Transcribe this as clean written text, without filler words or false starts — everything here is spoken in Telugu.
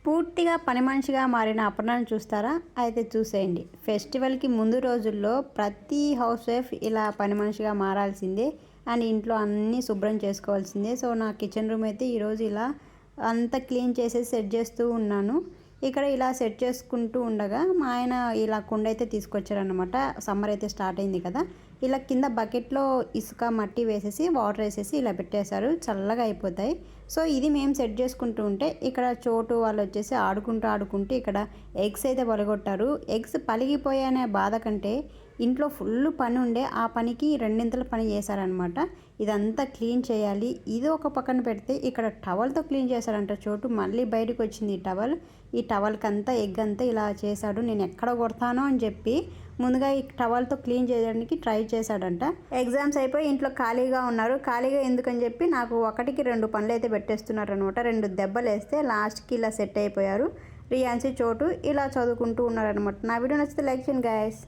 పూర్తిగా పని మనిషిగా మారిన అపర్ణను చూస్తారా? అయితే చూసేయండి. ఫెస్టివల్‌కి ముందు రోజుల్లో ప్రతి హౌస్ వైఫ్ ఇలా పని మనిషిగా మారాల్సిందే. అండ్ ఇంట్లో అన్నీ శుభ్రం చేసుకోవాల్సిందే. సో, నా కిచెన్ రూమ్ అయితే ఈరోజు ఇలా అంతా క్లీన్ చేసేసి సెట్ చేస్తూ ఉన్నాను. ఇక్కడ ఇలా సెట్ చేసుకుంటూ ఉండగా మా ఆయన ఇలా కుండ అయితే తీసుకొచ్చారనమాట. సమ్మర్ అయితే స్టార్ట్ అయింది కదా! ఇలా కింద బకెట్‌లో ఇసుక, మట్టి వేసేసి వాటర్ వేసేసి ఇలా పెట్టేశారు. చల్లగా అయిపోతాయి. సో, ఇది మేము సెట్ చేసుకుంటూ ఉంటే ఇక్కడ చోటు వాళ్ళొచ్చేసి ఆడుకుంటూ ఇక్కడ ఎగ్స్ అయితే పలగొట్టారు. ఎగ్స్ పలిగిపోయాయనే బాధ కంటే ఇంట్లో ఫుల్ పని ఉండే ఆ పనికి రెండింతల పని చేశారనమాట. ఇదంతా క్లీన్ చేయాలి. ఇది ఒక పక్కన పెడితే ఇక్కడ టవల్‌తో క్లీన్ చేశారంట చోటు. మళ్ళీ బయటకు వచ్చింది ఈ టవల్. ఈ టవల్‌కంతా ఎగ్ అంతా ఇలా చేశాడు. నేను ఎక్కడ కొడతానో అని చెప్పి ముందుగా ఈ టవల్‌తో క్లీన్ చేయడానికి ట్రై చేశాడంట. ఎగ్జామ్స్ అయిపోయి ఇంట్లో ఖాళీగా ఉన్నారు. ఖాళీగా ఎందుకని చెప్పి నాకు ఒకటికి 2 పనులైతే పెట్టేస్తున్నారనమాట. 2 దెబ్బలేస్తే లాస్ట్‌కి ఇలా సెట్ అయిపోయారు. రియాన్సీ, చోటు ఇలా చదువుకుంటూ ఉన్నారనమాట. నా వీడియో నచ్చితే లైక్ చేయండి గైస్.